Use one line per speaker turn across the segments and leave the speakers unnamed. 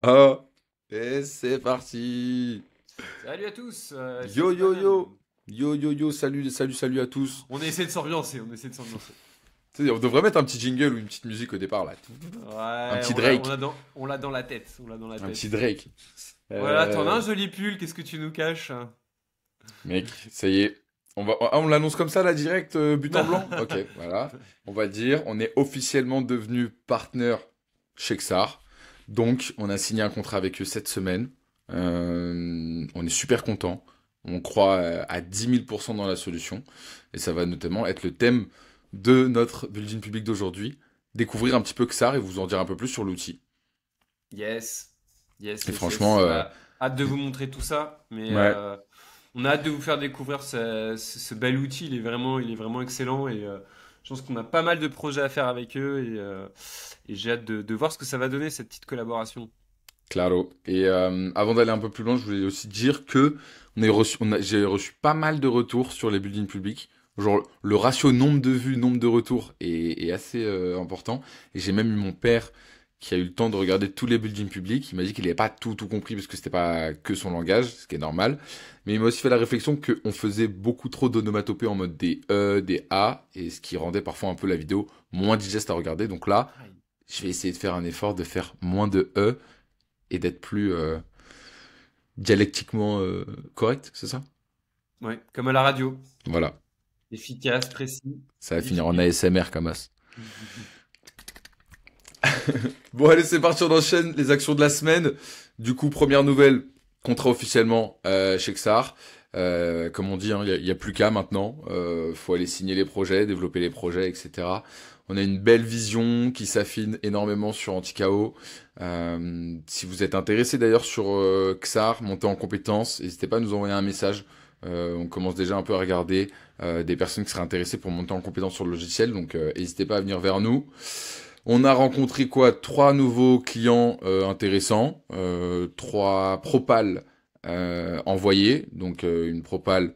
Ah, et c'est parti.
Salut à tous,
Yo
salut
yo yo.
Banane.
Yo yo yo, salut salut salut à tous.
On essaie de s'ambiancer, on essaie de s'ambiancer.
Tu sais, on devrait mettre un petit jingle ou une petite musique au départ là. Un
Ouais,
petit Drake.
on l'a dans la tête, on l'a dans la
Un petit
tête.
Drake.
Voilà, t'en as
Euh,
un joli pull, qu'est-ce que tu nous caches?
Mec, ça y est. On l'annonce comme ça là direct, but en blanc? Ok, voilà. On va dire, on est officiellement devenu partenaire chez XAR. Donc, on a signé un contrat avec eux cette semaine. On est super content. On croit à 10 000% dans la solution. Et ça va notamment être le thème de notre building public d'aujourd'hui. Découvrir un petit peu XAR et vous en dire un peu plus sur l'outil.
Yes, yes,
Et
yes,
franchement,
yes. Bah, hâte de vous montrer tout ça, mais
ouais,
on a hâte de vous faire découvrir ce bel outil, il est vraiment excellent et je pense qu'on a pas mal de projets à faire avec eux et j'ai hâte de voir ce que ça va donner, cette petite collaboration.
claro. Et avant d'aller un peu plus loin, je voulais aussi dire que j'ai reçu pas mal de retours sur les buildings publics. Genre, le ratio nombre de vues, nombre de retours est assez important. Et j'ai même eu mon père qui a eu le temps de regarder tous les buildings publics. Il m'a dit qu'il n'avait pas tout compris parce que c'était pas que son langage, ce qui est normal. Mais il m'a aussi fait la réflexion qu'on faisait beaucoup trop d'onomatopées en mode des E, des A, et ce qui rendait parfois un peu la vidéo moins digeste à regarder. Donc là,
Aïe.
je vais essayer de faire un effort de faire moins de E et d'être plus dialectiquement correct, c'est ça?
Ouais, comme à la radio,
Voilà,
efficace, précis,
ça va finir en
difficile.
ASMR comme as. Bon allez, c'est parti, on enchaîne les actions de la semaine. Du coup, première nouvelle, contrat officiellement chez XAR. Comme on dit, il n'y a plus qu'à maintenant. Faut aller signer les projets, développer les projets, etc. On a une belle vision qui s'affine énormément sur Anti-KO. Si vous êtes intéressé d'ailleurs sur XAR, monter en compétences, n'hésitez pas à nous envoyer un message. On commence déjà un peu à regarder des personnes qui seraient intéressées pour monter en compétence sur le logiciel, donc n'hésitez pas à venir vers nous. On a rencontré quoi? Trois nouveaux clients intéressants, trois propales envoyées, donc une propale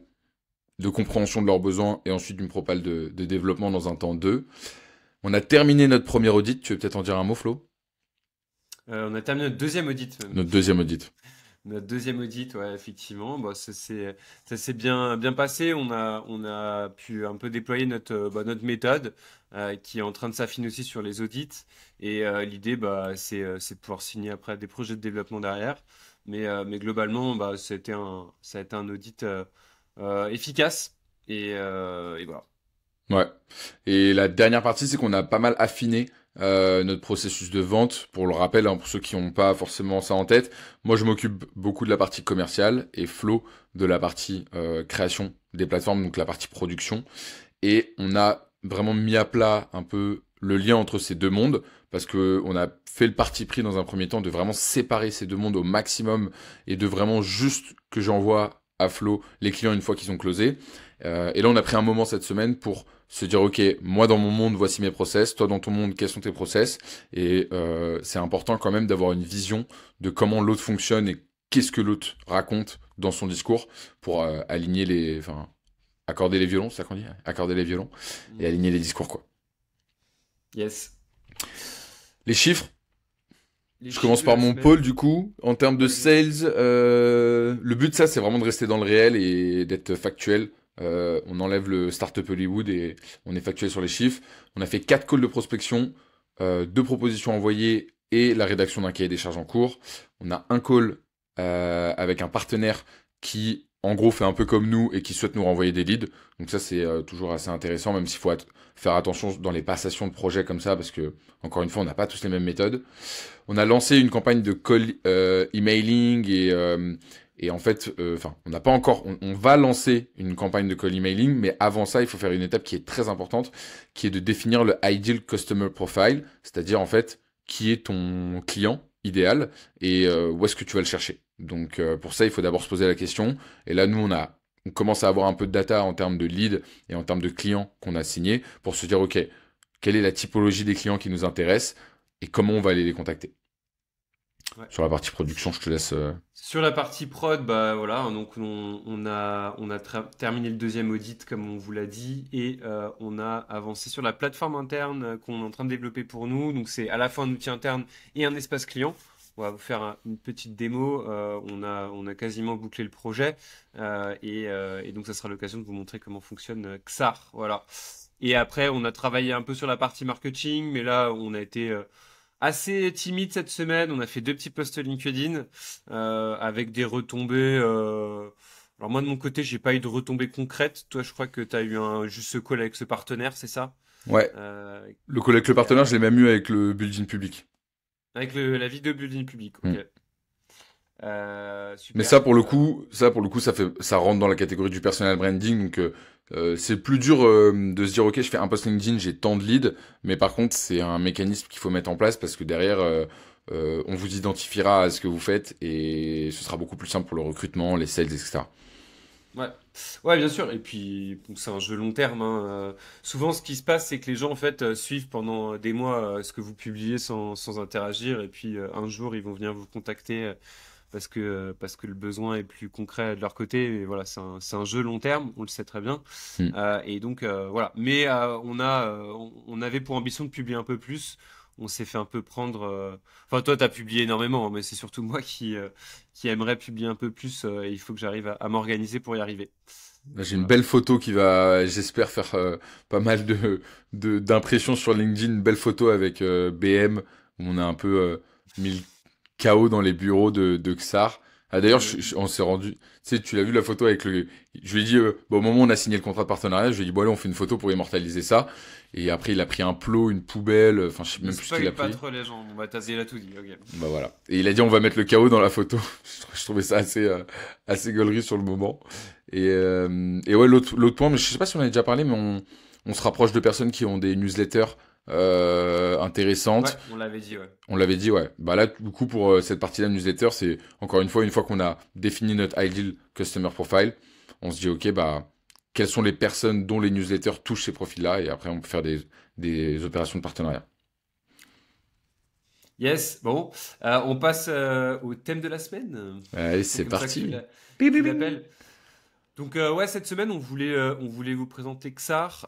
de compréhension de leurs besoins et ensuite une propale de développement dans un temps 2. On a terminé notre premier audit, tu veux peut-être en dire un mot Flo?
On a terminé notre deuxième audit même.
Notre deuxième audit.
Notre deuxième audit, ouais, effectivement. Bah, ça s'est bien passé. On a pu un peu déployer notre méthode qui est en train de s'affiner aussi sur les audits. Et l'idée, bah, c'est de pouvoir signer après des projets de développement derrière. Mais globalement, bah, ça a été un audit efficace. Et voilà.
Ouais. Et la dernière partie, c'est qu'on a pas mal affiné notre processus de vente. Pour le rappel, hein, pour ceux qui n'ont pas forcément ça en tête, moi je m'occupe beaucoup de la partie commerciale et Flo de la partie création des plateformes, donc la partie production. Et on a vraiment mis à plat un peu le lien entre ces deux mondes parce que on a fait le parti pris dans un premier temps de vraiment séparer ces deux mondes au maximum et de vraiment juste que j'envoie à Flo les clients une fois qu'ils sont closés. Et là, on a pris un moment cette semaine pour se dire, OK, moi dans mon monde, voici mes process, toi dans ton monde, quels sont tes process? Et c'est important quand même d'avoir une vision de comment l'autre fonctionne et qu'est-ce que l'autre raconte dans son discours pour aligner enfin, accorder les violons, c'est ça qu'on dit? Accorder les violons et
Mm.
aligner les discours, quoi.
Yes.
Les chiffres,
Les
je
chiffres
commence
de
par
la
mon
semaine.
pôle du coup. En termes de
Vas-y.
sales, le but ça c'est vraiment de rester dans le réel et d'être factuel. On enlève le startup Hollywood et on est factuel sur les chiffres. On a fait 4 calls de prospection, 2 propositions envoyées et la rédaction d'un cahier des charges en cours. On a un call avec un partenaire qui en gros fait un peu comme nous et qui souhaite nous renvoyer des leads. Donc ça c'est toujours assez intéressant, même s'il faut faire attention dans les passations de projets comme ça parce que encore une fois on n'a pas tous les mêmes méthodes. On a lancé une campagne de call emailing et en fait, enfin, on n'a pas encore, on va lancer une campagne de call emailing, mais avant ça, il faut faire une étape qui est très importante, qui est de définir le ideal customer profile, c'est-à-dire en fait, qui est ton client idéal et où est-ce que tu vas le chercher. Donc pour ça, il faut d'abord se poser la question. Et là, nous, on commence à avoir un peu de data en termes de lead et en termes de clients qu'on a signés pour se dire, ok, quelle est la typologie des clients qui nous intéressent et comment on va aller les contacter.
Ouais.
Sur la partie production, je te laisse.
Sur la partie prod, bah voilà, hein, donc on a terminé le deuxième audit comme on vous l'a dit et on a avancé sur la plateforme interne qu'on est en train de développer pour nous. Donc c'est à la fois un outil interne et un espace client. on va vous faire une petite démo. On a quasiment bouclé le projet et donc ça sera l'occasion de vous montrer comment fonctionne XAR. Voilà. Et après, on a travaillé un peu sur la partie marketing, mais là, on a été assez timide cette semaine. On a fait deux petits posts LinkedIn avec des retombées. Alors moi, de mon côté, j'ai pas eu de retombées concrètes. Toi, je crois que tu as eu juste ce call avec ce partenaire, c'est ça?
Ouais,
Euh,
avec le
qui
partenaire, je
a...
l'ai même eu avec le building public.
Avec la vidéo building public,
Hmm.
ok.
Mais
Super.
ça pour le coup, ça rentre dans la catégorie du personal branding. Donc, c'est plus dur de se dire, ok, je fais un post LinkedIn, j'ai tant de leads. Mais par contre, c'est un mécanisme qu'il faut mettre en place parce que derrière, on vous identifiera à ce que vous faites et ce sera beaucoup plus simple pour le recrutement, les sales, etc.
Ouais. Ouais, bien sûr. Et puis, bon, c'est un jeu long terme, hein. Souvent, ce qui se passe, c'est que les gens, en fait, suivent pendant des mois ce que vous publiez sans interagir. Et puis, un jour, ils vont venir vous contacter parce que le besoin est plus concret de leur côté. Et voilà, c'est un jeu long terme, on le sait très bien.
Hmm.
Et donc, voilà. Mais on avait pour ambition de publier un peu plus. On s'est fait un peu prendre. Enfin, toi, tu as publié énormément, hein, mais c'est surtout moi qui aimerait publier un peu plus. Et il faut que j'arrive à m'organiser pour y arriver.
Là, j'ai une
Voilà.
belle photo qui va, j'espère, faire pas mal d'impressions sur LinkedIn. Une belle photo avec BM, où on a un peu mis le chaos dans les bureaux de Xar. Ah, d'ailleurs,
Mm.
on s'est rendu. Tu sais, tu l'as vu la photo avec le. Je lui ai dit, bon, au moment où on a signé le contrat de partenariat, je lui ai dit, bon, allez, on fait une photo pour immortaliser ça. Et après, il a pris un plot, une poubelle, enfin, je sais
Ne
même plus ce qu'il a
spoil pas
pris.
trop les gens. Bon, bah, il a tout dit. Ok.
Bah voilà. Et il a dit, on va mettre le chaos dans la photo. Je trouvais ça assez gaulerie sur le moment. Et ouais, l'autre point, mais je sais pas si on en a déjà parlé, mais on se rapproche de personnes qui ont des newsletters
Ouais,
intéressantes.
on l'avait dit, ouais.
On l'avait dit, ouais. Bah là, du coup, pour cette partie-là de newsletter, c'est encore une fois qu'on a défini notre ideal customer profile, on se dit, ok, bah, quelles sont les personnes dont les newsletters touchent ces profils-là, et après, on peut faire des opérations de partenariat.
Yes, bon, on passe au thème de la semaine.
Allez,
C'est
c'est
comme ça
parti. Bing,
que tu
bing, bing.
l'appelles. Donc ouais, cette semaine, on voulait vous présenter XAR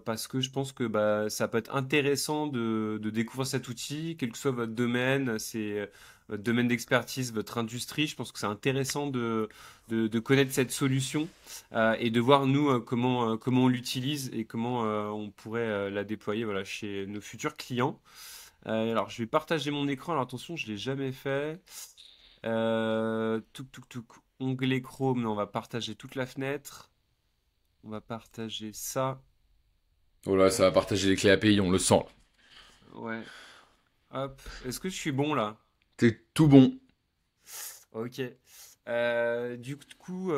parce que je pense que bah, ça peut être intéressant de découvrir cet outil, quel que soit votre domaine, votre domaine d'expertise, votre industrie. Je pense que c'est intéressant de connaître cette solution et de voir nous comment on l'utilise et comment on pourrait la déployer voilà, chez nos futurs clients. Alors, je vais partager mon écran. Alors attention, je l'ai jamais fait. Touk. Onglet Chrome, non, on va partager toute la fenêtre. On va partager ça.
Oh là, ça va partager les clés API, on le sent.
Ouais. Hop. Est-ce que je suis bon là?
T'es tout bon.
Ok. Du coup,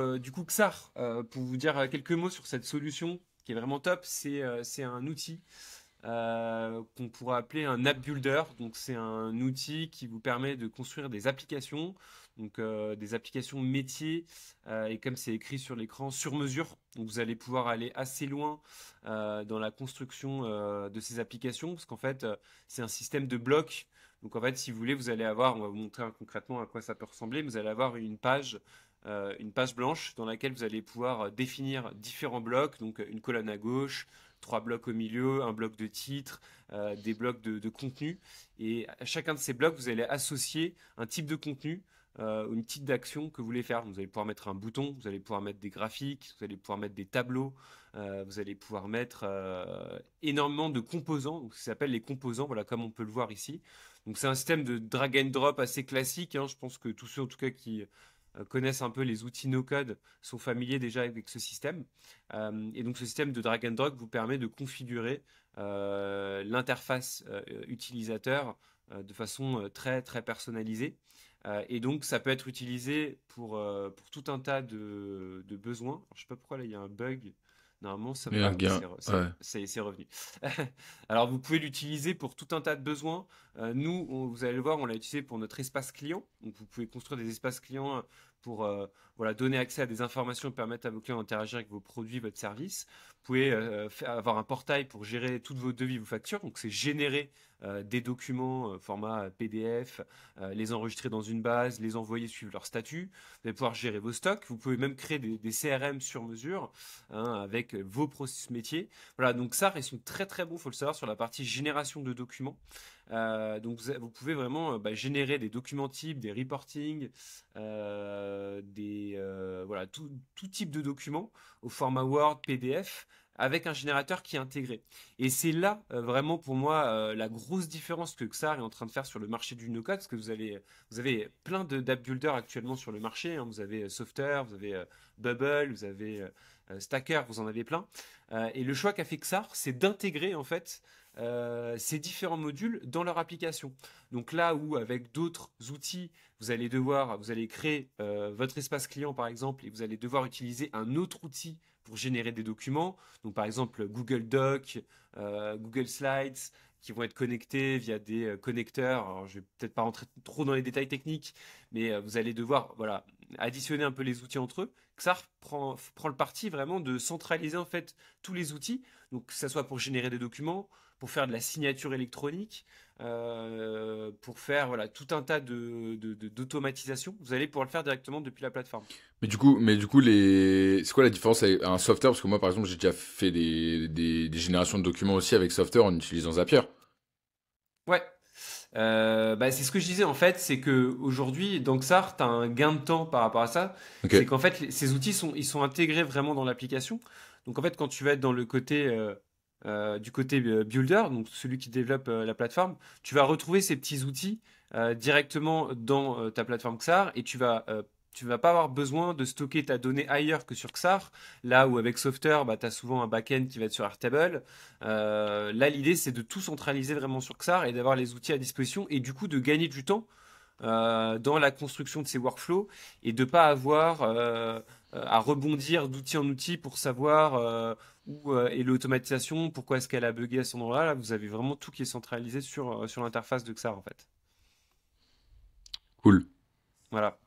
Xar, pour vous dire quelques mots sur cette solution qui est vraiment top, c'est un outil qu'on pourrait appeler un app builder. Donc, c'est un outil qui vous permet de construire des applications, donc des applications métiers. Et comme c'est écrit sur l'écran, sur mesure. Donc, vous allez pouvoir aller assez loin dans la construction de ces applications, parce qu'en fait, c'est un système de blocs. Donc, en fait, si vous voulez, vous allez avoir, on va vous montrer concrètement à quoi ça peut ressembler. Vous allez avoir une page blanche dans laquelle vous allez pouvoir définir différents blocs, donc une colonne à gauche, trois blocs au milieu, un bloc de titre, des blocs de contenu. Et à chacun de ces blocs, vous allez associer un type de contenu, une type d'action que vous voulez faire. Vous allez pouvoir mettre un bouton, vous allez pouvoir mettre des graphiques, vous allez pouvoir mettre des tableaux, vous allez pouvoir mettre énormément de composants, donc ça s'appelle les composants, voilà comme on peut le voir ici. Donc c'est un système de drag and drop assez classique, hein. Je pense que tous ceux en tout cas qui connaissent un peu les outils no-code sont familiers déjà avec ce système. Et donc ce système de drag and drop vous permet de configurer l'interface utilisateur de façon très personnalisée. Et donc ça peut être utilisé pour tout un tas de besoins. Alors, je sais pas pourquoi là il y a un bug. Normalement,
Il y a un gain. Ouais.
c'est revenu. Alors, vous pouvez l'utiliser pour tout un tas de besoins. Nous, vous allez le voir, on l'a utilisé pour notre espace client. Donc, vous pouvez construire des espaces clients pour voilà, donner accès à des informations et permettre à vos clients d'interagir avec vos produits, votre service. Vous pouvez avoir un portail pour gérer toutes vos devis, vos factures. Donc, c'est générer des documents format PDF, les enregistrer dans une base, les envoyer suivre leur statut. Vous allez pouvoir gérer vos stocks. Vous pouvez même créer des CRM sur mesure, hein, avec vos processus métiers. Voilà, donc ça, ils sont très bons, il faut le savoir, sur la partie génération de documents. Donc vous pouvez vraiment générer des documents types, des reporting, voilà, tout type de documents au format Word, PDF, avec un générateur qui est intégré. Et c'est là vraiment pour moi la grosse différence que Xar est en train de faire sur le marché du no-code, parce que vous avez plein d'app builders actuellement sur le marché, hein. Vous avez Software, vous avez Bubble, vous avez Stacker, vous en avez plein. Et le choix qu'a fait Xar, c'est d'intégrer en fait ces différents modules dans leur application. Donc là où avec d'autres outils, vous allez créer votre espace client par exemple, et vous allez devoir utiliser un autre outil pour générer des documents. Donc par exemple Google Doc, Google Slides, qui vont être connectés via des connecteurs. Alors, je vais peut-être pas rentrer trop dans les détails techniques, mais vous allez devoir voilà, additionner un peu les outils entre eux. Xar prend le parti vraiment de centraliser en fait tous les outils, donc que ce soit pour générer des documents, pour faire de la signature électronique, pour faire voilà, tout un tas d'automatisation. Vous allez pouvoir le faire directement depuis la plateforme.
Mais du coup, c'est quoi la différence avec un software? Parce que moi, par exemple, j'ai déjà fait des générations de documents aussi avec software en utilisant Zapier.
Ouais. C'est ce que je disais en fait, c'est que aujourd'hui, dans Xar, tu as un gain de temps par rapport à ça.
Ok.
C'est qu'en fait, ces outils ils sont intégrés vraiment dans l'application. Donc en fait, quand tu vas être dans le côté du côté builder, donc celui qui développe la plateforme, tu vas retrouver ces petits outils directement dans ta plateforme Xar et tu vas pas avoir besoin de stocker ta donnée ailleurs que sur Xar. Là où avec Software, tu as souvent un back-end qui va être sur Airtable. Là, l'idée, c'est de tout centraliser vraiment sur Xar et d'avoir les outils à disposition et du coup de gagner du temps dans la construction de ces workflows et de pas avoir à rebondir d'outil en outil pour savoir où est l'automatisation, pourquoi est-ce qu'elle a bugué à ce endroit-là. Là, vous avez vraiment tout qui est centralisé sur l'interface de Xar en fait.
Cool.
Voilà.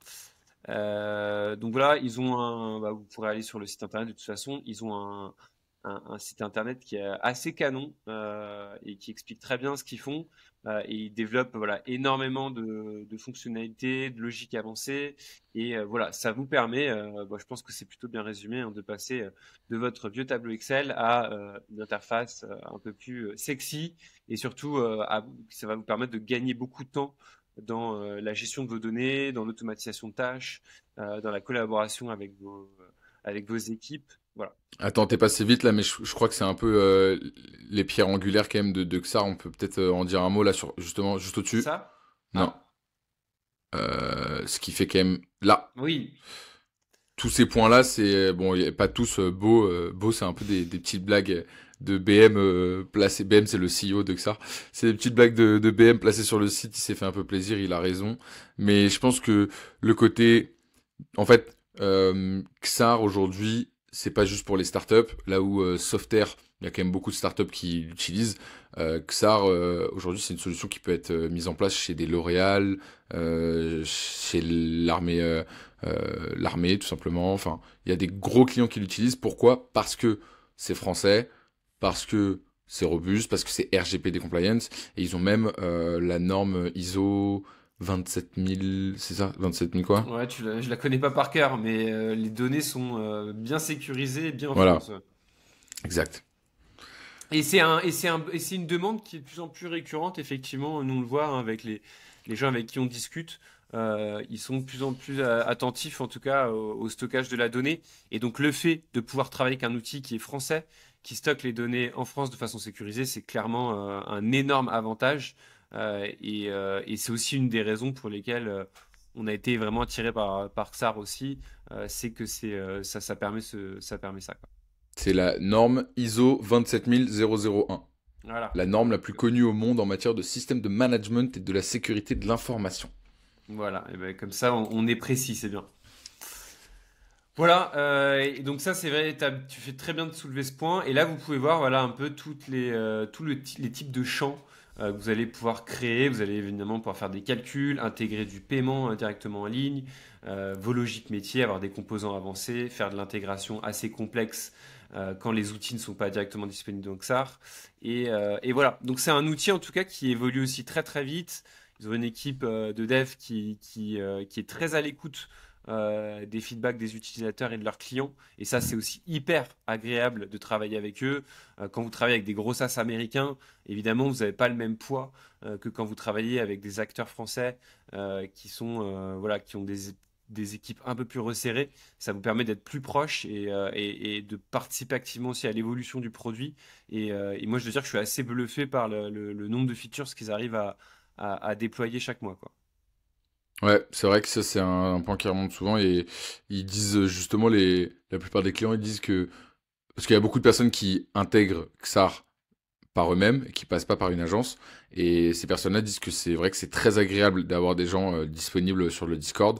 Donc voilà, vous pourrez aller sur le site internet de toute façon, ils ont un site internet qui est assez canon et qui explique très bien ce qu'ils font. Et ils développent voilà, énormément de fonctionnalités, de logique avancée. Et voilà, ça vous permet, je pense que c'est plutôt bien résumé, hein, de passer de votre vieux tableau Excel à une interface un peu plus sexy. Et surtout, ça va vous permettre de gagner beaucoup de temps dans la gestion de vos données, dans l'automatisation de tâches, dans la collaboration avec vos équipes. Voilà.
Attends, t'es passé vite là, mais je crois que c'est un peu les pierres angulaires quand même de Xar. On peut peut-être en dire un mot là sur justement juste au-dessus.
Ça?
Non.
Ah,
Ce qui fait quand même là.
oui.
Tous ces points-là, c'est bon, y a pas tous beaux. Beau, c'est un peu des petites blagues de BM placées. BM, c'est le CEO de Xar. C'est des petites blagues de BM placées sur le site. Il s'est fait un peu plaisir, il a raison. Mais je pense que le côté, en fait, Xar aujourd'hui, c'est pas juste pour les startups. Là où Softair, il y a quand même beaucoup de startups qui l'utilisent. Xar, aujourd'hui, c'est une solution qui peut être mise en place chez des L'Oréal, chez l'armée, tout simplement. Enfin, il y a des gros clients qui l'utilisent. Pourquoi? Parce que c'est français, parce que c'est robuste, parce que c'est RGPD compliance, et ils ont même la norme ISO 27000, c'est ça? 27000 quoi?
Ouais, je la connais pas par cœur, mais les données sont bien sécurisées, bien en
Voilà,
France. Ouais.
exact.
Et c'est une demande qui est de plus en plus récurrente, effectivement. Nous on le voit hein, avec les gens avec qui on discute. Ils sont de plus en plus attentifs, en tout cas, au stockage de la donnée. Et donc, le fait de pouvoir travailler avec un outil qui est français, qui stocke les données en France de façon sécurisée, c'est clairement un énorme avantage. Et c'est aussi une des raisons pour lesquelles on a été vraiment attiré par Xar aussi. C'est que ça permet ça, quoi.
C'est la norme ISO 27001.
Voilà.
La norme la plus connue au monde en matière de système de management et de la sécurité de l'information.
Voilà. Et ben, comme ça, on est précis, c'est bien. Voilà, et donc ça c'est vrai, tu fais très bien de soulever ce point. Et là vous pouvez voir voilà un peu les types de champs que vous allez pouvoir créer. Vous allez évidemment pouvoir faire des calculs, intégrer du paiement directement en ligne, vos logiques métiers, avoir des composants avancés, faire de l'intégration assez complexe quand les outils ne sont pas directement disponibles dans XAR. Et voilà, donc c'est un outil en tout cas qui évolue aussi très très vite. Ils ont une équipe de dev qui est très à l'écoute des feedbacks des utilisateurs et de leurs clients. Et ça, c'est aussi hyper agréable de travailler avec eux. Quand vous travaillez avec des gros SaaS américains, évidemment, vous n'avez pas le même poids que quand vous travaillez avec des acteurs français voilà, qui ont des équipes un peu plus resserrées. Ça vous permet d'être plus proche et de participer activement aussi à l'évolution du produit. Et moi, je dois dire que je suis assez bluffé par le nombre de features qu'ils arrivent à déployer chaque mois, quoi.
Ouais, c'est vrai que ça, c'est un point qui remonte souvent et ils disent justement, la plupart des clients, ils disent que, parce qu'il y a beaucoup de personnes qui intègrent XAR par eux-mêmes et qui passent pas par une agence. Et ces personnes-là disent que c'est vrai que c'est très agréable d'avoir des gens disponibles sur le Discord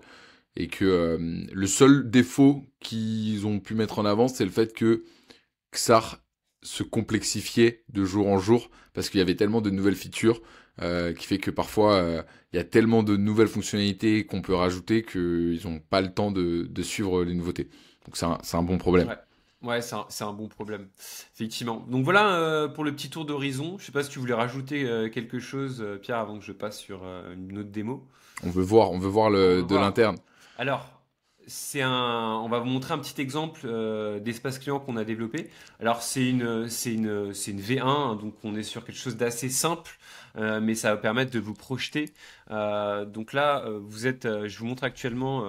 et que le seul défaut qu'ils ont pu mettre en avant, c'est le fait que XAR se complexifiait de jour en jour parce qu'il y avait tellement de nouvelles features qui fait que parfois il y a tellement de nouvelles fonctionnalités qu'on peut rajouter qu'ils n'ont pas le temps de suivre les nouveautés. Donc c'est un bon problème.
Ouais, ouais, c'est un bon problème, effectivement. Donc voilà pour le petit tour d'horizon. Je sais pas si tu voulais rajouter quelque chose, Pierre, avant que je passe sur une autre démo.
On veut voir
On veut
de
voir.
l'interne.
Alors, on va vous montrer un petit exemple d'espace client qu'on a développé. Alors, c'est une V1, hein, donc on est sur quelque chose d'assez simple, mais ça va permettre de vous projeter. Donc là, je vous montre actuellement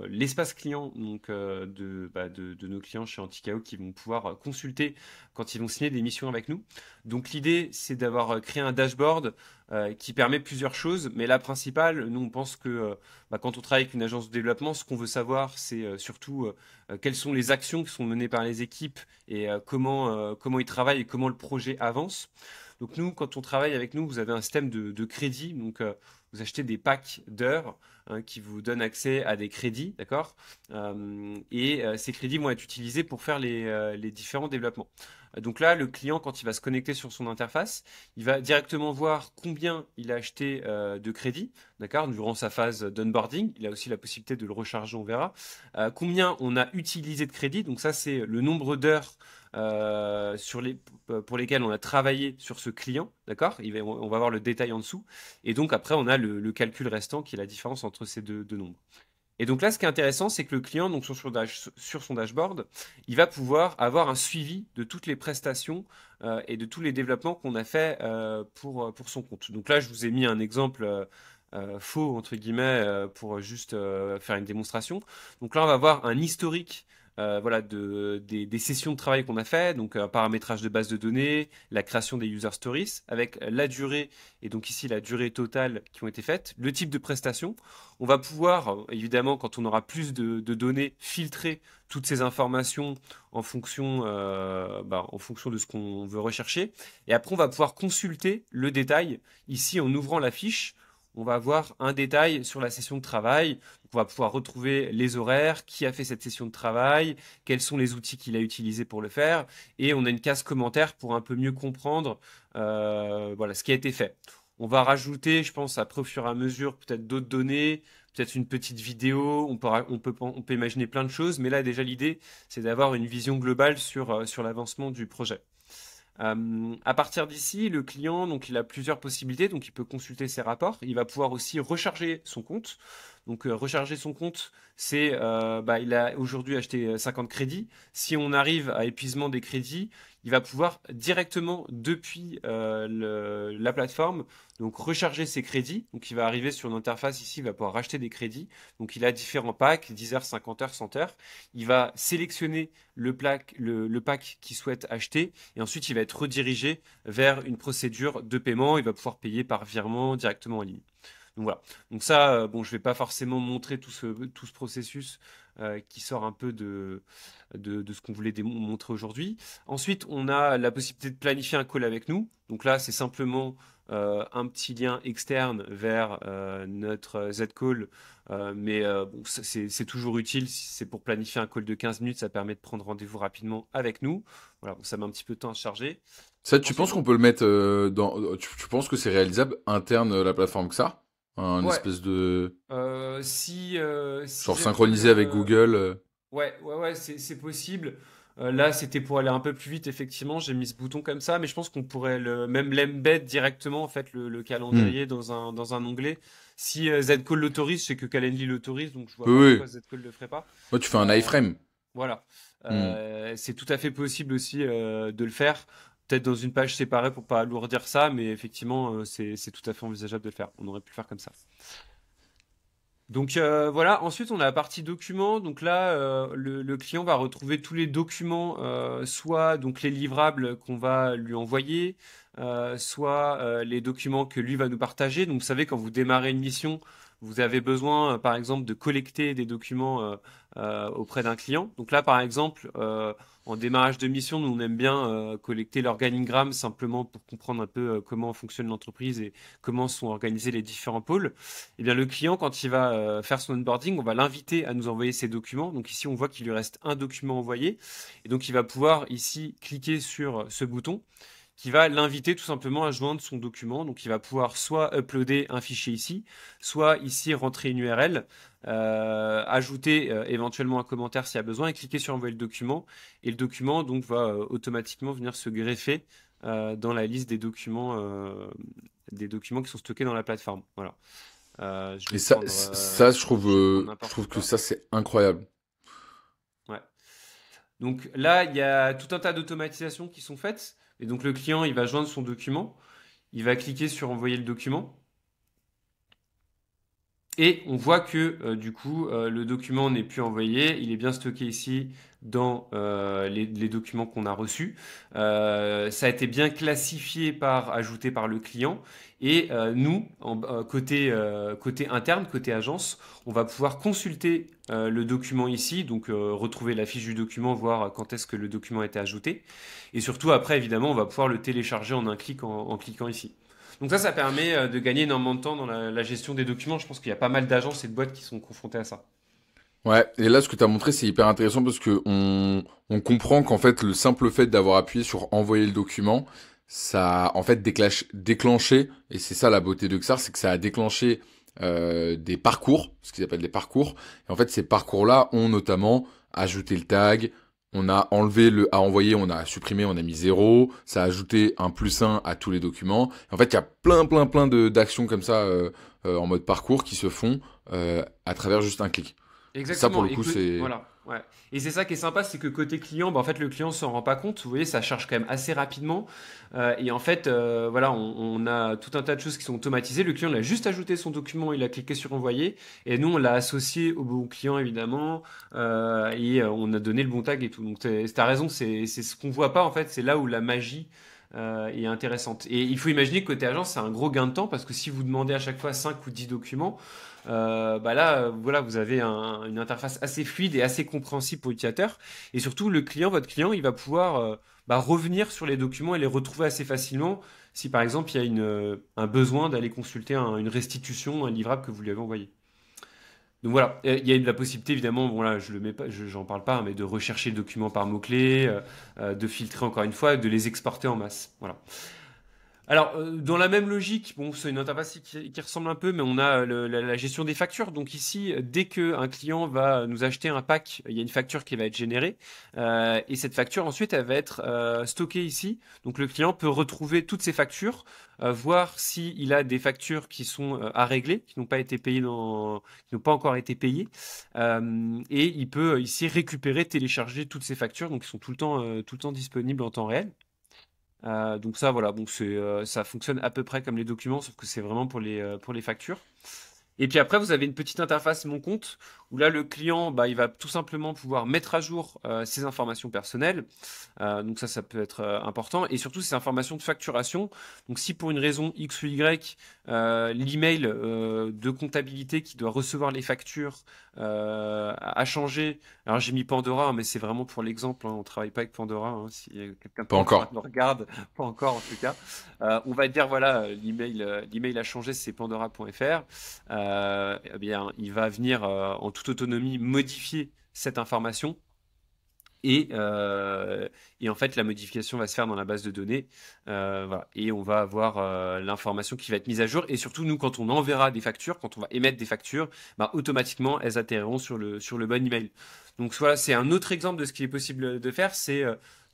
l'espace client donc, de nos clients chez Anticao qui vont pouvoir consulter quand ils vont signer des missions avec nous. Donc l'idée, c'est d'avoir créé un dashboard qui permet plusieurs choses, mais la principale, nous on pense que quand on travaille avec une agence de développement, ce qu'on veut savoir, c'est surtout quelles sont les actions qui sont menées par les équipes et comment ils travaillent et comment le projet avance. Donc nous, quand on travaille avec nous, vous avez un système de crédit. Donc vous achetez des packs d'heures hein, qui vous donnent accès à des crédits, d'accord. Ces crédits vont être utilisés pour faire les différents développements. Donc là, le client, quand il va se connecter sur son interface, il va directement voir combien il a acheté de crédit, d'accord, durant sa phase d'onboarding. Il a aussi la possibilité de le recharger, on verra. Combien on a utilisé de crédit, donc ça, c'est le nombre d'heures pour lesquelles on a travaillé sur ce client, d'accord. On va voir le détail en dessous. Et donc après, on a le calcul restant qui est la différence entre ces deux nombres. Et donc là, ce qui est intéressant, c'est que le client, donc sur son dashboard, il va pouvoir avoir un suivi de toutes les prestations et de tous les développements qu'on a fait pour son compte. Donc là, je vous ai mis un exemple faux, entre guillemets, pour juste faire une démonstration. Donc là, on va avoir un historique voilà, des sessions de travail qu'on a fait, donc un paramétrage de base de données, la création des user stories, avec la durée, et donc ici la durée totale qui ont été faites, le type de prestation. On va pouvoir, évidemment, quand on aura plus de données, filtrer toutes ces informations en fonction de ce qu'on veut rechercher. Et après, on va pouvoir consulter le détail. Ici, en ouvrant la fiche, on va avoir un détail sur la session de travail. On va pouvoir retrouver les horaires, qui a fait cette session de travail, quels sont les outils qu'il a utilisés pour le faire. Et on a une case commentaire pour un peu mieux comprendre voilà, ce qui a été fait. On va rajouter, je pense, après au fur et à mesure, peut-être d'autres données, peut-être une petite vidéo. On peut imaginer plein de choses. Mais là, déjà, l'idée, c'est d'avoir une vision globale sur l'avancement du projet. À partir d'ici, le client, donc, il a plusieurs possibilités. Donc, il peut consulter ses rapports. Il va pouvoir aussi recharger son compte. Donc, recharger son compte, c'est, il a aujourd'hui acheté 50 crédits. Si on arrive à épuisement des crédits, il va pouvoir directement depuis la plateforme, donc recharger ses crédits. Donc, il va arriver sur une interface ici, il va pouvoir racheter des crédits. Donc, il a différents packs, 10 heures, 50 heures, 100 heures. Il va sélectionner le pack qu'il souhaite acheter et ensuite il va être redirigé vers une procédure de paiement. Il va pouvoir payer par virement directement en ligne. Donc voilà. Donc ça, bon, je vais pas forcément montrer tout ce processus qui sort un peu de ce qu'on voulait montrer aujourd'hui. Ensuite, on a la possibilité de planifier un call avec nous. Donc là, c'est simplement un petit lien externe vers notre Z-Call. Bon, c'est toujours utile. Si c'est pour planifier un call de 15 minutes, ça permet de prendre rendez-vous rapidement avec nous. Voilà, bon, ça met un petit peu de temps à charger.
Ça, tu penses
Ensuite,
qu'on peut le mettre tu penses que c'est réalisable interne la plateforme que ça? Un
ouais,
espèce de...
si
Genre
Z-Call,
synchronisé avec Google.
ouais, c'est possible. Là, c'était pour aller un peu plus vite, effectivement. J'ai mis ce bouton comme ça, mais je pense qu'on pourrait même l'embed directement, en fait, le
Hmm.
calendrier dans un onglet. Si Zcall l'autorise, je sais que Calendly l'autorise, donc je vois
Oui,
pas
oui.
pourquoi Zcall le ferait pas.
Moi, tu fais un
Euh,
iframe.
voilà.
Hmm.
C'est tout à fait possible aussi de le faire. Peut-être dans une page séparée pour pas alourdir ça, mais effectivement, c'est tout à fait envisageable de le faire. On aurait pu le faire comme ça. Donc voilà, ensuite on a la partie documents. Donc là, le client va retrouver tous les documents, soit donc les livrables qu'on va lui envoyer, soit les documents que lui va nous partager. Donc vous savez, quand vous démarrez une mission, vous avez besoin, par exemple, de collecter des documents auprès d'un client. Donc là, par exemple, en démarrage de mission, nous on aime bien collecter l'organigramme simplement pour comprendre un peu comment fonctionne l'entreprise et comment sont organisés les différents pôles. Eh bien, le client, quand il va faire son onboarding, on va l'inviter à nous envoyer ses documents. Donc ici, on voit qu'il lui reste un document envoyé. Et donc, il va pouvoir ici cliquer sur ce bouton qui va l'inviter tout simplement à joindre son document. Donc, il va pouvoir soit uploader un fichier ici, soit ici rentrer une URL, ajouter éventuellement un commentaire s'il y a besoin et cliquer sur envoyer le document. Et le document donc va automatiquement venir se greffer dans la liste des documents qui sont stockés dans la plateforme. Voilà. Je
Et
vais prendre, je vais prendre
je
n'importe
trouve que
quoi.
ça, c'est incroyable.
Ouais. Donc là, il y a tout un tas d'automatisations qui sont faites. Et donc le client, il va joindre son document. Il va cliquer sur envoyer le document. Et on voit que du coup, le document n'est plus envoyé, il est bien stocké ici dans les documents qu'on a reçus. Ça a été bien classifié ajouté par le client. Et nous, côté interne, côté agence, on va pouvoir consulter le document ici, donc retrouver la fiche du document, voir quand est-ce que le document a été ajouté. Et surtout, après, évidemment, on va pouvoir le télécharger en un clic en cliquant ici. Donc ça permet de gagner énormément de temps dans la gestion des documents. Je pense qu'il y a pas mal d'agences et de boîtes qui sont confrontées à ça.
Ouais, et là, ce que tu as montré, c'est hyper intéressant parce que on comprend qu'en fait, le simple fait d'avoir appuyé sur envoyer le document, ça a en fait déclenché, et c'est ça la beauté de XAR, c'est que ça a déclenché des parcours, ce qu'ils appellent des parcours. Et en fait, ces parcours-là ont notamment ajouté le tag, on a enlevé le à envoyer, on a supprimé, on a mis 0, ça a ajouté un +1 à tous les documents. Et en fait, il y a plein de d'actions comme ça en mode parcours qui se font à travers juste un clic. Ça, pour
Exactement.
le coup, c'est...
Voilà. Ouais. Et c'est ça qui est sympa, c'est que côté client, bah, en fait, le client s'en rend pas compte. Vous voyez, ça charge quand même assez rapidement. Et en fait, voilà, on a tout un tas de choses qui sont automatisées. Le client il a juste ajouté son document, il a cliqué sur envoyer. Et nous, on l'a associé au bon client, évidemment. Et on a donné le bon tag et tout. Donc, t'as raison, c'est ce qu'on voit pas, en fait. C'est là où la magie est intéressante. Et il faut imaginer que côté agence, c'est un gros gain de temps parce que si vous demandez à chaque fois 5 ou 10 documents, bah là, voilà, vous avez une interface assez fluide et assez compréhensible pour l'utilisateur. Et surtout, votre client, il va pouvoir revenir sur les documents et les retrouver assez facilement si par exemple il y a un besoin d'aller consulter une restitution, un livrable que vous lui avez envoyé. Donc voilà, il y a la possibilité évidemment, bon là je le mets pas, j'en parle pas, hein, mais de rechercher le document par mots-clés, de filtrer encore une fois, de les exporter en masse. Voilà. Alors, dans la même logique, bon, c'est une interface qui ressemble un peu, mais on a la gestion des factures. Donc ici, dès qu'un client va nous acheter un pack, il y a une facture qui va être générée. Et cette facture, ensuite, elle va être stockée ici. Donc le client peut retrouver toutes ses factures, voir s'il a des factures qui sont à régler, qui n'ont pas été payées qui n'ont pas encore été payées. Et il peut ici récupérer, télécharger toutes ces factures, donc ils sont tout le temps disponibles en temps réel. Donc ça, voilà, donc ça fonctionne à peu près comme les documents, sauf que c'est vraiment pour les factures. Et puis après, vous avez une petite interface Mon compte où là, le client, bah, il va tout simplement pouvoir mettre à jour ses informations personnelles. Donc ça peut être important. Et surtout, ces informations de facturation. Donc si pour une raison X ou Y, l'email de comptabilité qui doit recevoir les factures a changé. Alors j'ai mis Pandora, hein, mais c'est vraiment pour l'exemple. Hein, on travaille pas avec Pandora. Hein, si quelqu'un de
Pas
Pandora
encore.
nous regarde, pas encore en tout cas. On va dire voilà, l'email a changé, c'est pandora.fr. Eh bien, il va venir en toute autonomie modifier cette information et, euh, et en fait la modification va se faire dans la base de données. Voilà. Et on va avoir l'information qui va être mise à jour et surtout nous quand on enverra des factures, quand on va émettre des factures, bah, automatiquement elles atterriront sur le bon email. Donc voilà, c'est un autre exemple de ce qui est possible de faire, c'est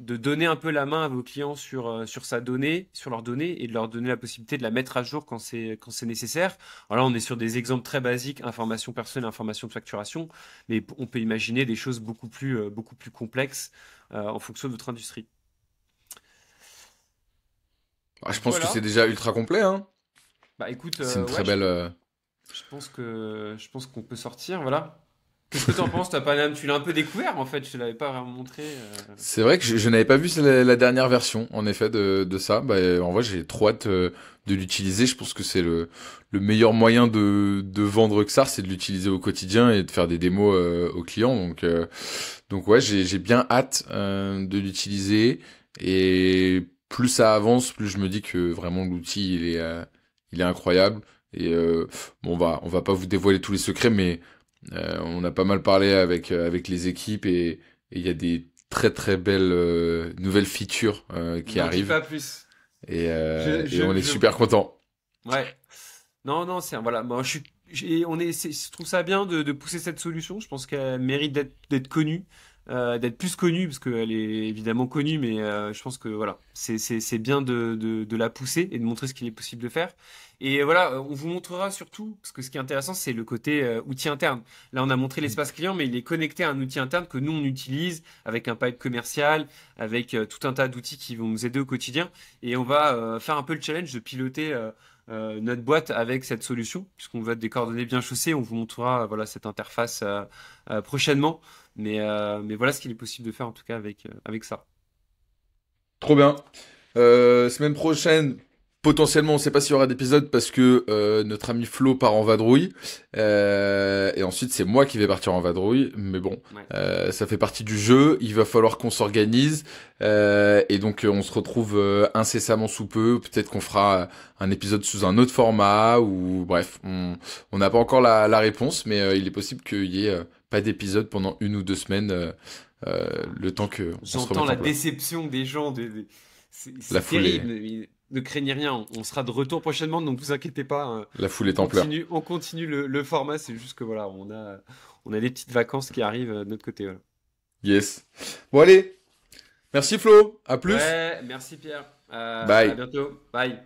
de donner un peu la main à vos clients sur sa donnée, sur leurs données, et de leur donner la possibilité de la mettre à jour quand c'est nécessaire. Alors là, on est sur des exemples très basiques, information personnelle, information de facturation, mais on peut imaginer des choses beaucoup plus complexes en fonction de votre industrie.
Ah, je pense que c'est
Voilà.
déjà ultra complet, hein.
Bah écoute,
C'est une très
ouais,
belle.
je pense qu'on peut sortir, voilà. Qu'est-ce que t'en penses? Tu l'as un peu découvert en fait, je te l'avais pas vraiment montré.
C'est vrai que je n'avais pas vu la dernière version, en effet, de ça. Bah, en vrai, j'ai trop hâte de l'utiliser. Je pense que c'est le meilleur moyen de vendre XAR, c'est de l'utiliser au quotidien et de faire des démos aux clients. Donc ouais, j'ai bien hâte de l'utiliser. Et plus ça avance, plus je me dis que vraiment l'outil, il est incroyable. Et bon, on va pas vous dévoiler tous les secrets, mais on a pas mal parlé avec les équipes et il y a des très très belles nouvelles features qui
N'en dis
arrivent
pas plus.
et on est
Je...
super content.
Ouais. Non, non, voilà. Bon, je trouve ça bien de pousser cette solution. Je pense qu'elle mérite d'être connue, d'être plus connue parce qu'elle est évidemment connue, mais je pense que voilà, c'est bien de la pousser et de montrer ce qu'il est possible de faire. Et voilà, on vous montrera surtout parce que ce qui est intéressant, c'est le côté outil interne. Là, on a montré l'espace client, mais il est connecté à un outil interne que nous on utilise avec un pipe commercial, avec tout un tas d'outils qui vont nous aider au quotidien. Et on va faire un peu le challenge de piloter. Notre boîte avec cette solution, puisqu'on va être des coordonnées bien chaussées. On vous montrera voilà, cette interface prochainement. Mais voilà ce qu'il est possible de faire en tout cas avec ça.
Trop bien. Semaine prochaine, potentiellement, on sait pas s'il y aura d'épisode parce que notre ami Flo part en vadrouille. Et ensuite, c'est moi qui vais partir en vadrouille. Mais bon,
Ouais.
ça fait partie du jeu. Il va falloir qu'on s'organise. Et donc, on se retrouve incessamment sous peu. Peut-être qu'on fera un épisode sous un autre format. Ou bref, on n'a pas encore la réponse. Mais il est possible qu'il y ait pas d'épisode pendant 1 ou 2 semaines. Le temps que on se
J'entends
remette
la
en place.
déception des gens.
La
C'est
foule est,
terrible. Mais ne craignez rien. On sera de retour prochainement, donc ne vous inquiétez pas.
la foule est en pleurs.
On continue le format. C'est juste que voilà, on a des petites vacances qui arrivent de notre côté. Voilà.
Yes. Bon allez, merci Flo, à plus.
Ouais, merci Pierre. À
Bye.
bientôt. Bye.